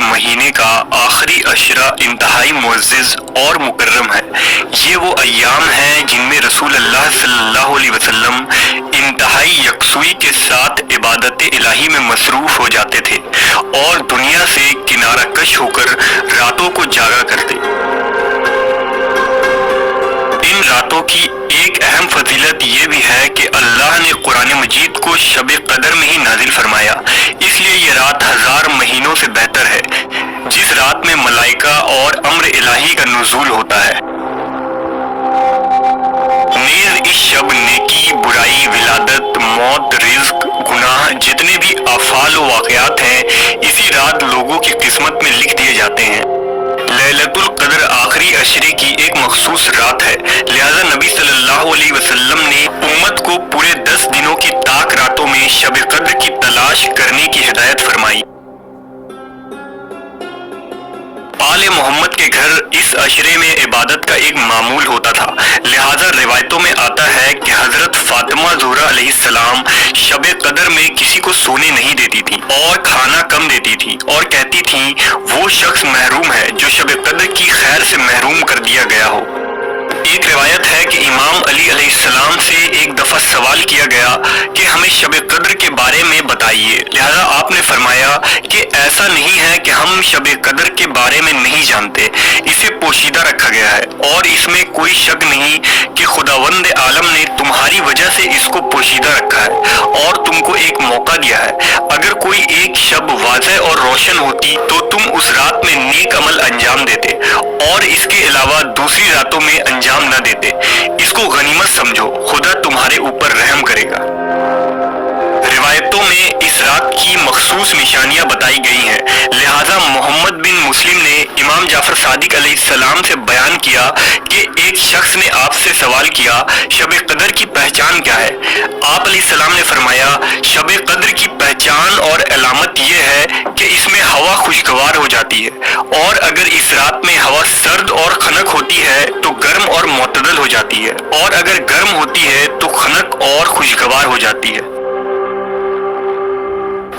مہینے کا آخری عشرہ انتہائی معزز اور مکرم ہے۔ یہ وہ ایام ہیں جن میں رسول اللہ صلی اللہ علیہ وسلم انتہائی یکسوئی کے ساتھ عبادت الہی میں مصروف ہو جاتے تھے اور دنیا سے کنارہ کش ہو کر راتوں کو جاگا کرتے۔ ان راتوں کی ایک اہم فضیلت یہ بھی ہے کہ اللہ نے قرآن مجید کو شب قدر میں ہی نازل فرمایا، اس لیے یہ رات 1000 مہینوں سے بہتر ہے، جس رات میں ملائکہ اور امر الہی کا نزول ہوتا ہے۔ نیز اس شب نیکی، برائی، ولادت، موت، رزق، گناہ، جتنے بھی افعال و واقعات ہیں اسی رات لوگوں کی قسمت میں لکھ دیے جاتے ہیں۔ لیلۃ القدر آخری عشرے کی ایک مخصوص رات ہے، لہذا نبی صلی اللہ علیہ وسلم نے امت کو پورے 10 دنوں کی طاق راتوں میں شب قدر کی تلاش کرنے کی ہدایت فرمائی۔ آل محمد کے گھر اس عشرے میں عبادت کا ایک معمول ہوتا تھا، لہذا روایتوں میں آتا ہے کہ حضرت فاطمہ زہرا علیہ السلام شب قدر میں کسی کو سونے نہیں دیتی تھی اور کھانا کم دیتی تھی اور کہتی تھیں وہ شخص محروم ہے جو شب قدر کی خیر سے محروم کر دیا گیا ہو۔ ایک روایت ہے کہ امام علی علیہ السلام سے ایک دفعہ سوال کیا گیا کہ ہمیں شب قدر کے بارے میں بتائیے، لہذا آپ نے فرمایا کہ ایسا نہیں ہے کہ ہم شب قدر کے بارے میں نہیں جانتے، اسے پوشیدہ رکھا گیا ہے اور اس میں کوئی شک نہیں کہ خداوند عالم نے تمہاری وجہ سے اس کو پوشیدہ رکھا ہے اور تم کو ایک موقع دیا ہے۔ اگر کوئی ایک شب واضح اور روشن ہوتی تو تم اس رات میں نیک عمل انجام دیتے اور اس کے علاوہ دوسری راتوں میں انجام نہ دیتے۔ اس کو غنیمت سمجھو، خدا تمہارے اوپر رحم کرے گا۔ روایتوں میں اس رات کی مخصوص نشانیاں بتائی گئی ہیں، لہذا محمد بن مسلم نے امام جعفر صادق علیہ السلام سے بیان کیا کہ ایک شخص نے آپ سے سوال کیا شب قدر کی پہچان کیا ہے؟ آپ علیہ السلام نے فرمایا شب قدر کی پہچان اور علامت یہ ہے کہ اس میں ہوا خوشگوار ہو جاتی ہے، اور اگر اس رات میں ہوا سرد اور خنک ہوتی ہے تو گرم اور معتدل ہو جاتی ہے، اور اگر گرم ہوتی ہے تو خنک اور خوشگوار ہو جاتی ہے۔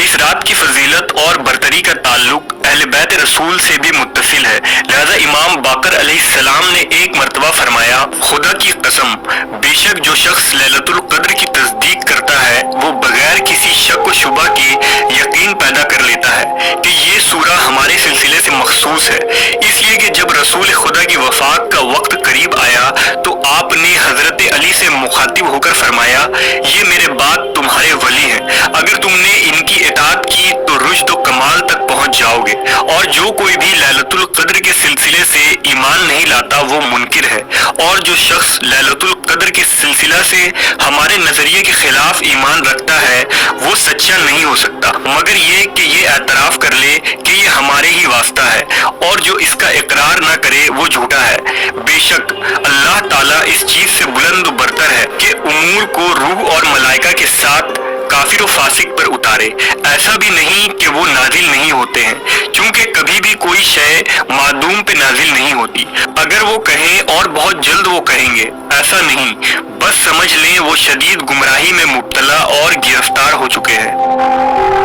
اس رات کی فضیلت اور برتری کا تعلق اہل بیت رسول سے بھی متصل ہے، لہذا امام باقر علیہ السلام نے ایک مرتبہ فرمایا خدا کی قسم بے شک جو شخص لیلۃ القدر کی تصدیق کرتا ہے وہ بغیر کسی شک و شبہ کے یقین پیدا کر لیتا ہے کہ یہ سورہ ہمارے سلسلے سے مخصوص ہے، اس لیے کہ جب رسول خدا کی وفات کا وقت قریب آیا تو آپ نے حضرت علی سے مخاطب ہو کر فرمایا یہ میرے بعد تمہارے ولی ہیں، اگر تم نے ان کی اطاعت کی تو رشد و کمال تک پہنچ جاؤ گے، اور جو کوئی بھی لیلۃ القدر کے سلسلے سے ایمان نہیں لاتا وہ منکر ہے، اور جو شخص لیلۃ القدر کے سلسلہ سے ہمارے نظریے کے خلاف ایمان رکھتا ہے وہ سچا نہیں ہو سکتا مگر یہ کہ یہ اعتراف کر لے کہ یہ ہمارے ہی واسطہ ہے، اور جو اس کا اقرار نہ کرے وہ جھوٹا ہے۔ بے شک اللہ تعالیٰ اس چیز سے بلند و برتر ہے کہ امور کو روح اور ملائکہ کے ساتھ کافر و فاسق پر اتارے، ایسا بھی نہیں کہ وہ نازل نہیں ہوتے ہیں، چونکہ کبھی بھی کوئی شے معدوم پہ نازل نہیں ہوتی، اگر وہ کہیں اور بہت جلد وہ کہیں گے، ایسا نہیں، بس سمجھ لیں وہ شدید گمراہی میں مبتلا اور گرفتار ہو چکے ہیں۔